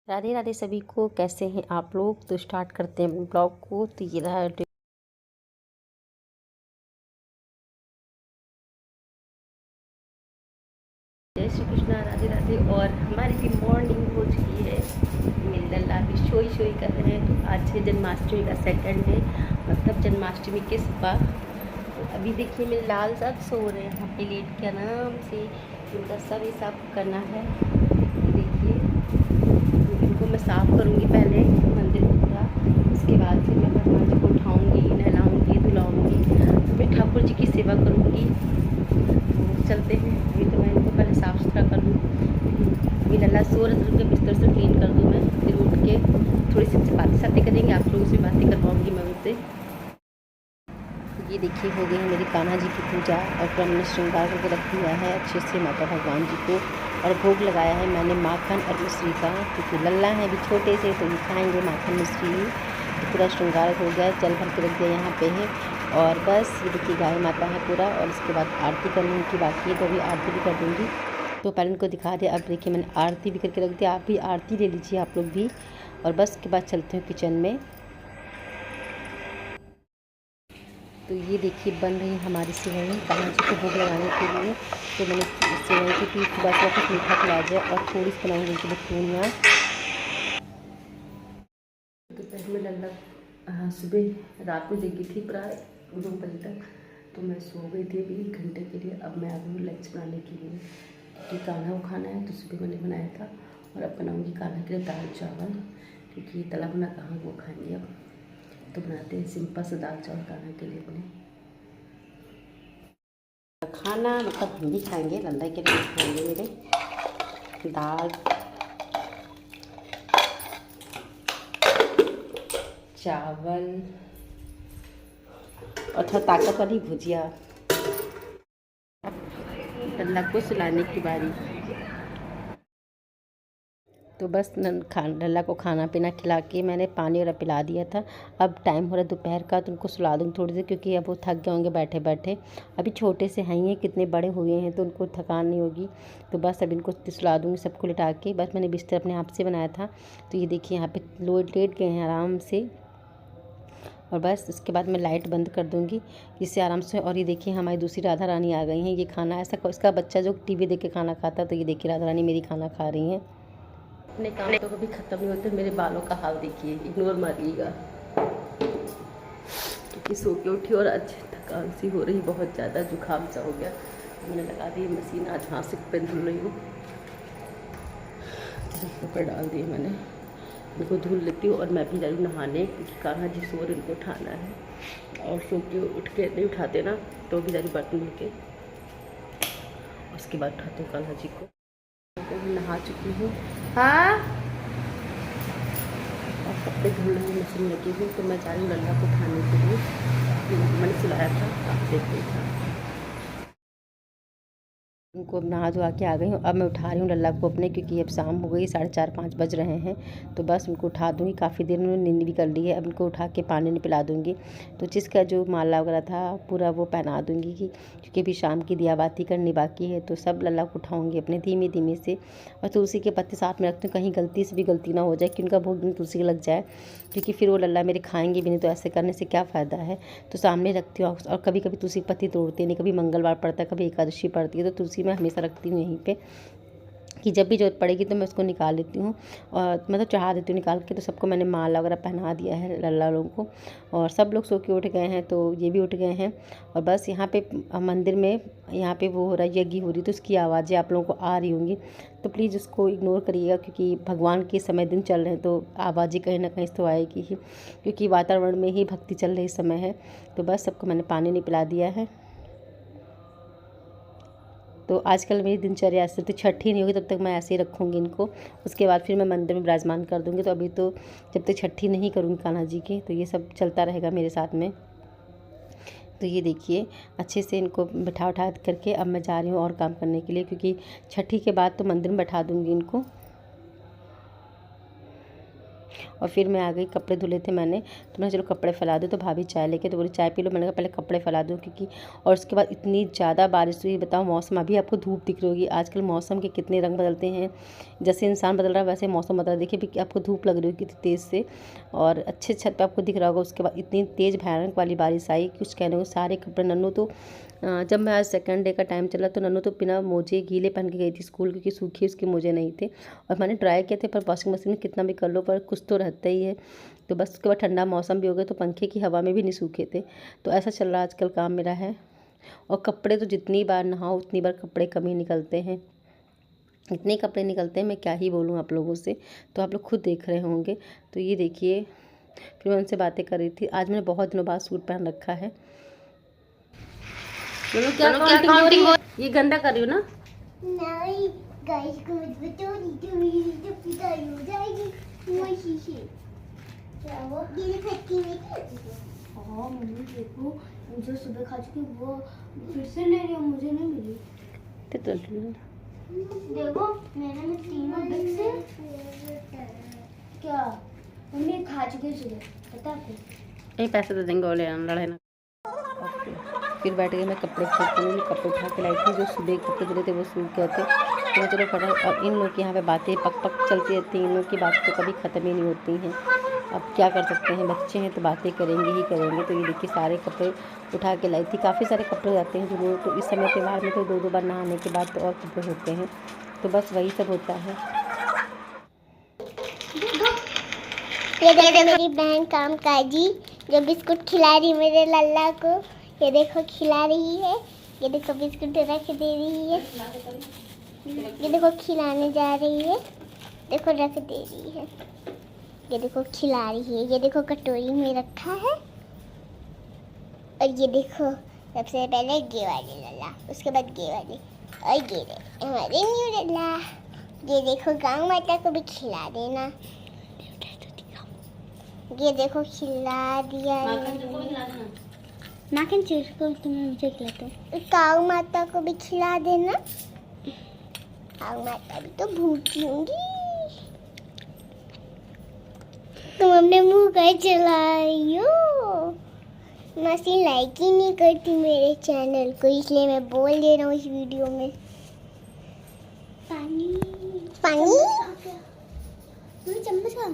राधे राधे सभी को। कैसे हैं आप लोग? तो स्टार्ट करते हैं ब्लॉग को। तो ये रहा जय श्री कृष्णा, राधे राधे। और हमारी भी मॉर्निंग हो चुकी है। मेरे लल्ला भी शोई शोई कर रहे हैं। तो आज है जन्माष्टमी का सेकंड डे, मतलब जन्माष्टमी के सुबह। तो अभी देखिए मेरे लाल साहब सो रहे हैं यहाँ पे लेट के आराम से। उनका सब ये साफ करना है। देखिए इनको मैं साफ़ करूँगी पहले मंदिर पूरा, उसके बाद फिर मैं भगवान जी को उठाऊँगी, नहलाऊँगी, धुलाऊँगी, फिर ठाकुर जी की सेवा करूँगी। तो चलते हैं। अभी तो मैं इनको पहले साफ़ सुथरा कर लूँ। अभी लल्ला सो रहे तो उनके बिस्तर से क्लीन कर दूँ मैं, फिर उठ के थोड़ी सी बातें शातें करेंगे, आप लोगों से बातें करवाऊँगी मैं उनसे। ये देखिए हो गई है मेरी कान्हा जी की पूजा, और फिर हमने श्रृंगार करके रख दिया है अच्छे से माता भगवान जी को, और भोग लगाया है मैंने माखन और मिश्री का, क्योंकि लल्ला है अभी छोटे से तो ये खाएंगे माखन मिश्री। तो पूरा श्रृंगार हो गया, जल भर के रख दिया यहाँ पे है। और बस ये देखिए गाय माता है पूरा, और इसके बाद आरती करने की बाकी है, तो अभी आरती भी कर दूँगी। तो पहले उनको दिखा दिया, अब देखिए मैंने आरती भी करके रख दिया। आप भी आरती ले लीजिए आप लोग भी। और बस के बाद चलते हैं किचन में। तो ये देखिए बन रही है हमारी सेवई कान्हा जी को भोग लगाने के लिए। तो मैंने सेवई की पीठ सुबह सुबह कुछ मीठा खिला दिया, और थोड़ी सी बनाऊँगी उनकी बखूनियाँ। दोपहर में लल्ला सुबह रात में जगी थी प्राय 2 बजे तक, तो मैं सो गई थी अभी 1 घंटे के लिए। अब मैं आ गई हूँ लंच बनाने के लिए, क्योंकि कान्हा को खाना है। तो सुबह मैंने बनाया था, और अब बनाऊँगी कान्हा के लिए दाल चावल, क्योंकि तला भुना कहाँ वो खाएंगे अब। तो बनाते हैं सिंपल से दाल चावल कान्हा के लिए अपने। खाना मतलब हम भी खाएंगे, लल्ला के लिए खाएंगे मेरे दाल चावल और थोड़ा ताकत वाली भुजिया। लल्ला को सुलाने की बारी। तो बस लल्ला को खाना पीना खिला के मैंने पानी और पिला दिया था। अब टाइम हो रहा है दोपहर का, तो उनको सुला दूँगी थोड़ी देर, क्योंकि अब वो थक गए होंगे बैठे बैठे। अभी छोटे से हैं, कितने बड़े हुए हैं तो उनको थकान नहीं होगी। तो बस अब इनको सुला दूँगी सबको लिटा के। बस मैंने बिस्तर अपने आप से बनाया था। तो ये देखिए यहाँ पे लेट गए हैं आराम से। और बस इसके बाद मैं लाइट बंद कर दूँगी, जिससे आराम से। और ये देखिए हमारी दूसरी राधा रानी आ गई हैं। ये खाना ऐसा इसका बच्चा जो टीवी देख के खाना खाता, तो ये देखिए राधा रानी मेरी खाना खा रही हैं। अपने काम तो कभी ख़त्म नहीं होते। मेरे बालों का हाल देखिए, इग्नोर मारिएगा, क्योंकि सो के उठी और आज थकान सी हो रही, बहुत ज़्यादा जुकाम सा हो गया। मैंने लगा दी मशीन, आज हाथ से पे धुल रही हूँ। कपड़े डाल दिए मैंने, इनको धुल लेती हूँ। और मैं भी जा रही हूँ नहाने, क्योंकि कान्हा जी सो रहे, इनको उठाना है। और सो के उठ के नहीं उठाते ना, तो भी जा रही बर्तन धुल के, उसके बाद उठाते हूँ कान्हा जी को। नहा चुकी हूँ। हाँ, और कपड़े धुलने में मशीन लगी हुई। तो मैं जा रही हूँ लल्ला को उठाने के लिए। मैंने सुलाया था, आप देख रहे था। उनको नहा धोआ के आ गई हूँ। अब मैं उठा रही हूँ लल्ला को अपने, क्योंकि अब शाम हो गई, 4:30-5 बज रहे हैं। तो बस उनको उठा दूँगी। काफ़ी देर में नींद भी कर ली है। अब उनको उठा के पानी नहीं पिला दूँगी। तो जिसका जो माला वगैरह था पूरा वो पहना दूँगी, क्योंकि अभी शाम की दिया बाती करनी बाकी है। तो सब लल्ला को उठाऊँगी अपने धीमे धीमे से। और तुलसी के पत्ते साथ में रखती हूँ, कहीं गलती से भी गलती ना हो जाए कि उनका भोग तुलसी लग जाए, क्योंकि फिर वो लल्ला मेरे खाएंगे भी नहीं। तो ऐसे करने से क्या फ़ायदा है। तो सामने रखती हूँ। और कभी कभी तुलसी पत्ती तोड़ती नहीं, कभी मंगलवार पड़ता है, कभी एकादशी पड़ती है, तो तुलसी मैं हमेशा रखती हूँ यहीं पे, कि जब भी ज़रूरत पड़ेगी तो मैं उसको निकाल लेती हूँ, और मतलब चढ़ा देती हूँ निकाल के। तो सबको मैंने माला वगैरह पहना दिया है लल्ला लोगों को, और सब लोग सो के उठ गए हैं, तो ये भी उठ गए हैं। और बस यहाँ पे मंदिर में यहाँ पे वो हो रहा है, यज्ञ हो रही, तो उसकी आवाज़ें आप लोगों को आ रही होंगी। तो प्लीज़ उसको इग्नोर करिएगा, क्योंकि भगवान के समय दिन चल रहे हैं, तो आवाज़ें कहीं ना कहीं तो आएगी ही, क्योंकि वातावरण में ही भक्ति चल रही समय है। तो बस सबको मैंने पानी नहीं पिला दिया है। तो आजकल मेरी दिनचर्या ऐसे, तो छठी नहीं होगी तब तक मैं ऐसे ही रखूँगी इनको। उसके बाद फिर मैं मंदिर में विराजमान कर दूँगी। तो अभी तो जब तक छठी नहीं करूँगी कान्हा जी की, तो ये सब चलता रहेगा मेरे साथ में। तो ये देखिए अच्छे से इनको बैठा उठा करके अब मैं जा रही हूँ और काम करने के लिए, क्योंकि छठी के बाद तो मंदिर में बैठा दूँगी इनको। और फिर मैं आ गई, कपड़े धुले थे मैंने, तो मैं चलो कपड़े फैला दूँ। तो भाभी चाय लेके तो बोली चाय पी लो। मैंने कहा पहले कपड़े फैला दूँ क्योंकि, और उसके बाद इतनी ज़्यादा बारिश हुई, बताओ मौसम। अभी आपको धूप दिख रही होगी, आजकल मौसम के कितने रंग बदलते हैं, जैसे इंसान बदल रहा है वैसे मौसम बदल रहा है। देखिए भी आपको धूप लग रही होगी कितनी तेज़ से, और अच्छे छत पे आपको दिख रहा होगा। उसके बाद इतनी तेज़ भयानक वाली बारिश आई, कुछ कहने को। सारे कपड़े नन्नू तो जब मैं आज सेकंड डे का टाइम चला तो नन्नू तो बिना मोजे गीले पहन के गई थी स्कूल, क्योंकि सूखे उसके मोजे नहीं थे। और मैंने ट्राई किए थे, पर वॉशिंग मशीन में कितना भी कर लो पर कुछ तो रहता ही है। तो बस उसके बाद ठंडा मौसम भी हो गया तो पंखे की हवा में भी नहीं सूखे थे। तो ऐसा चल रहा आजकल काम मेरा है। और कपड़े तो जितनी बार नहाओ उतनी बार कपड़े कम ही निकलते हैं, इतने कपड़े निकलते हैं, मैं क्या ही बोलूँ आप लोगों से। तो आप लोग खुद देख रहे होंगे। तो ये देखिए, फिर मैं उनसे बातें कर रही थी। आज मैंने बहुत दिनों बाद सूट पहन रखा है। बोलो क्या काउंटिंग हो? ये गंदा कर रही हो ना? नहीं गाइस को मत बताओ, नहीं तो मेरी तो पिटाई हो जाएगी। वो शीशे क्या वो गिरी फटकी में थी। हाँ मम्मी देखो, मुझे सुबह खा चुकी, वो फिर से ले रही हो, मुझे नहीं मिली। तो देखो मैंने में तीनों बिग से क्या मम्मी खा चुकी सुबह, पता आपको। यही पैसे दे देंगे, बोले लड़ाई ना। फिर बैठ गए, मैं कपड़े फेंकने के लिए कपड़े उठा के लाई थी, जो सुबह कपड़े धुले थे वो सूख गए थे। तो मैं चलो फटाफट। और इन लोग की यहाँ पे बातें पक पक चलती रहती हैं, इन लोग की बातें तो कभी ख़त्म ही नहीं होती हैं। अब क्या कर सकते हैं, बच्चे हैं तो बातें करेंगे ही करेंगे। तो ये देखिए सारे कपड़े उठा के लाई थी। काफ़ी सारे कपड़े हो जाते हैं जो लोग, तो इस समय त्यौहार में तो 2-2 बार नहाने के बाद तो और कपड़े होते हैं। तो बस वही सब होता है। ये देखो मेरी बहन काम काजी जो बिस्कुट खिला रही मेरे लल्ला को। ये देखो खिला रही है, ये देखो बिस्कुट रख दे रही है, ये देखो खिलाने जा रही है, देखो रख दे रही है, ये देखो खिला रही है, ये देखो कटोरी में रखा है। और ये देखो सबसे पहले ये वाले लल्ला, उसके बाद ये वाले, और ये हमारे न्यू लल्ला। ये देखो गाँव माता को भी खिला देना। ये देखो खिला दिया, माखन चूर को तुम्हें मुझे खिलाता हूँ। काऊ माता को भी खिला देना, काऊ माता भी तो भूखी होंगी। तुम अपने मुंह का चलाई हो। मसीन लाइक ही नहीं करती मेरे चैनल को, इसलिए मैं बोल दे रहा हूँ इस वीडियो में। पानी पानी चम्मच का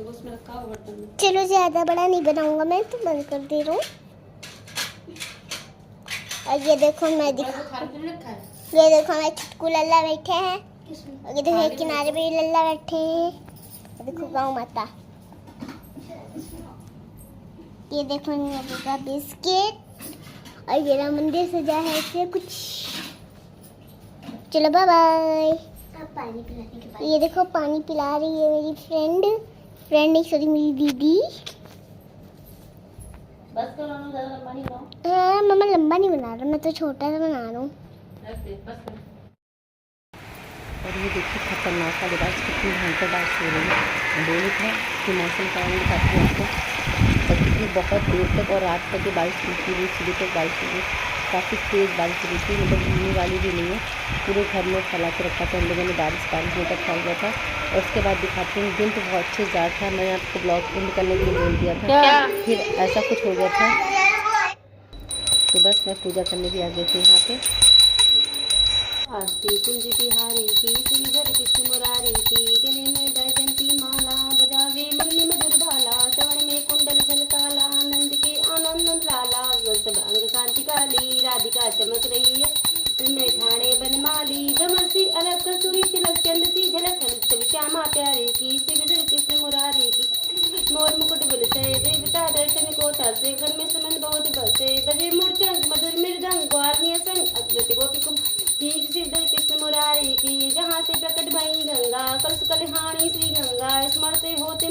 उसमें रखा हुआ बर्तन में। चलो ज्यादा बड़ा नहीं बनाऊंगा मैं, तो बंद कर दे रहा हूँ। और ये देखो मैं ये देखो मैं छुटकू लल्ला बैठे हैं, और ये देखो किनारे पे लल्ला बैठे हैं। देखो गाँव माता, ये देखो नींबू का बिस्किट, और ये मंदिर सजा है ऐसे कुछ। चलो बाय बाय। पानी पिलाने के बाद ये देखो पानी पिला रही है मेरी फ्रेंड नहीं सॉरी मेरी दीदी। बस करो ना, ज़्यादा लंबा नहीं बनाओ। हाँ मम्मा लंबा नहीं बना रहा, मैं तो छोटा सा बना रहा हूँ। और ये देखिए खतरनाक वाली बारिश, कितनी भयंकर बारिश हो रही है। बोली था कि मौसम का रंग दिखाती है आपको, और कितनी बहुत देर तक और रात तक ये बारिश रुकी हुई, सुबह तक बारिश हुई, काफ़ी तेज़ बारिश हुई थी। मतलब भीगने वाली भी नहीं है, पूरे घर में फैला के रखा था हम लोगों ने, बारिश में तक फैल गया था। और उसके बाद दिखाती हूँ, दिन तो बहुत अच्छे जा था। मैंने आपको ब्लॉग एंड करने के लिए बोल दिया था, फिर ऐसा कुछ हो गया था। तो बस मैं पूजा करने भी आ गई थी यहाँ पे। आरती कुंज बिहारी की, श्रीधर कृष्ण मुरारी की, गले में बैजंती माला, बजावे मुरली मधुर भाला, श्रवण में कुंडल झलकाला, आनंद के आनंद लाला, सब अंग कांति काली, राधिका चमक रही है में ठाणे बनमाली, भ्रमर सी अलग कसूरी तिलक चंद सी झलक श्यामा प्यारे की, श्रीधर कृष्ण मुरारी की, मोर मुकुट बिलसे देवता दर्शन को तरसे, घर में सुमन बहुत बरसे, बजे मूर्छंग मधुर मृदंग, ग्वालिया संग अग्रति गोपी कुम, ठीक श्रीधर कृष्ण मुरारी की, जहाँ से प्रकट भई गंगा, कलश कलहानी श्री गंगा, स्मरण से होते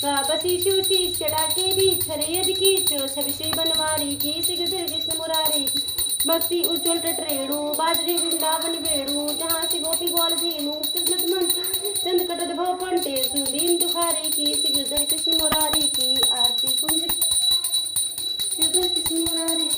बसी शिव शीश चढ़ा के बीच, हरे यदि की छवि श्री बनवारी की, श्रीधर कृष्ण मुरारी की, भक्ति उज्ज्वल टटरेणु, बाजरे वृंदावन वेणु, जहाँ से गोपी ग्वाल धेनु, कृष्ण मन चंद कटद भव पंटे, सुदीन दुखारी की, श्रीधर कृष्ण मुरारी की, आरती कुंज श्रीधर कृष्ण मुरारी।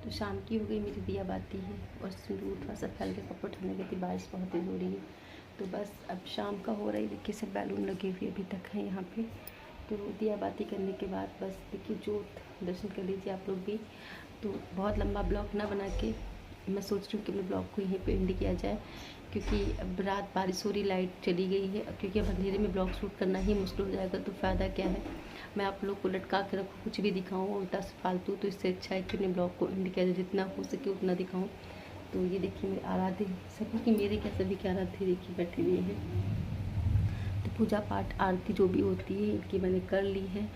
तो शाम की हो गई मेरी दिया बाती है और सिंदूर थोड़ा सा फैल के कपड़े उठाने गई थी, बारिश बहुत तेज हो रही है। तो बस अब शाम का हो रहा है, देखिए सब बैलून लगे हुए अभी तक हैं यहाँ पे। तो दिया बाती करने के बाद बस देखिए जोत दर्शन कर लीजिए आप लोग भी। तो बहुत लंबा ब्लॉग ना बना के मैं सोच रही हूँ कि अपने ब्लॉग को यहीं पे एंड किया जाए, क्योंकि अब रात बारिश हो रही, लाइट चली गई है। क्योंकि अब अंधेरे में ब्लॉग शूट करना ही मुश्किल हो जाएगा, तो फ़ायदा क्या है मैं आप लोग को लटका के रखूँ, कुछ भी दिखाऊँ उल्टा फालतू। तो इससे अच्छा है कि अपने ब्लॉग को एंड किया जाए, जितना हो सके उतना दिखाऊँ। तो ये देखिए मेरे आराध्य सभी की, मेरे क्या सभी के आराध्य देखिए बैठे हुए हैं। तो पूजा पाठ आरती जो भी होती है इनकी मैंने कर ली है,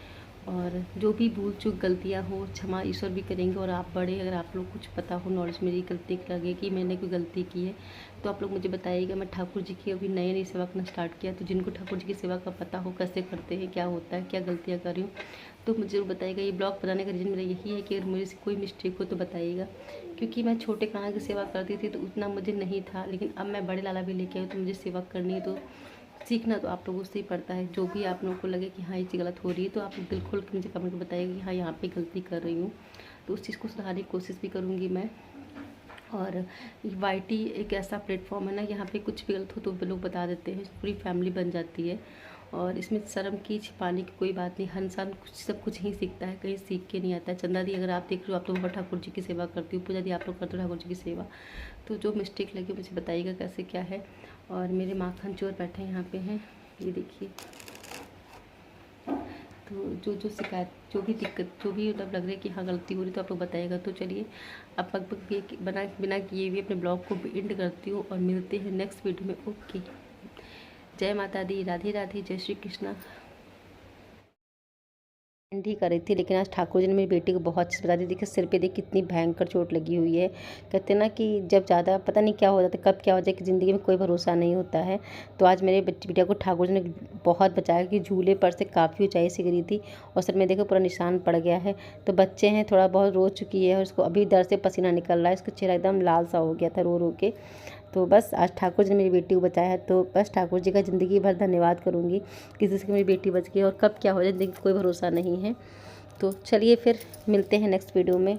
और जो भी भूल चूक गलतियाँ हो क्षमा ईश्वर भी करेंगे। और आप बड़े, अगर आप लोग कुछ पता हो नॉलेज मेरी गलती लगे कि मैंने कोई गलती की है तो आप लोग मुझे बताइएगा। मैं ठाकुर जी की अभी नई सेवा करना स्टार्ट किया, तो जिनको ठाकुर जी की सेवा का पता हो कैसे करते हैं, क्या होता है, क्या गलतियाँ कर रही हूँ, तो मुझे ज़रूर बताइएगा। ये ब्लॉग बनाने का रीज़न मेरा यही है कि अगर मुझे से कोई मिस्टेक हो तो बताइएगा। क्योंकि मैं छोटे कान्हा की सेवा करती थी तो उतना मुझे नहीं था, लेकिन अब मैं बड़े लाला भी लेके आई तो मुझे सेवा करनी है। तो सीखना तो आप लोगों से ही पड़ता है। जो भी आप लोगों को लगे कि हाँ ये चीज़ गलत हो रही है तो आप लोग दिल खोल के मुझे कमेंट में बताइएगा कि हाँ यहाँ पे गलती कर रही हूँ, तो उस चीज़ को सुधारने की कोशिश भी करूँगी मैं। और YT एक ऐसा प्लेटफॉर्म है ना, यहाँ पे कुछ भी गलत हो तो लोग बता देते हैं, पूरी फैमिली बन जाती है। और इसमें शर्म की छिपाने की कोई बात नहीं, हर इंसान कुछ सब कुछ ही सीखता है, कहीं सीख के नहीं आता है। चंदा दी अगर आप देख रहे हो, आप तो ठाकुर जी की सेवा करती हूँ, पूजा दी आप लोग करते हो ठाकुर जी की सेवा, तो जो मिस्टेक लगे मुझे बताइएगा कैसे क्या है। और मेरे माखन चोर बैठे यहाँ पे हैं, ये देखिए। तो जो शिकायत, जो भी दिक्कत, जो भी मतलब लग रहा है कि हाँ गलती हो रही तो आप लोग बताइएगा। तो चलिए अब पग बिना किए हुए अपने ब्लॉग को एंड करती हूँ और मिलते हैं नेक्स्ट वीडियो में। ओके, जय माता दी, राधे राधे, जय श्री कृष्णा। ही कर रही थी, लेकिन आज ठाकुर जी ने मेरी बेटी को बहुत अच्छी बता दी। देखिए सिर पे देख कितनी भयंकर चोट लगी हुई है। कहते हैं ना कि जब ज़्यादा पता नहीं क्या हो जाता है, कब क्या हो जाए कि ज़िंदगी में कोई भरोसा नहीं होता है। तो आज मेरे बिटिया को ठाकुर जी ने बहुत बचाया कि झूले पर से काफ़ी ऊंचाई से गिरी थी और सर में देखो पूरा निशान पड़ गया है। तो बच्चे हैं, थोड़ा बहुत रो चुकी है और उसको अभी दर से पसीना निकल रहा है, उसका चेहरा एकदम लाल सा हो गया था रो रो के। तो बस आज ठाकुर जी ने मेरी बेटी को बचाया है, तो बस ठाकुर जी का ज़िंदगी भर धन्यवाद करूँगी। किसी से मेरी बेटी बच गई और कब क्या हो जाए ज़िंदगी कोई भरोसा नहीं है। तो चलिए फिर मिलते हैं नेक्स्ट वीडियो में।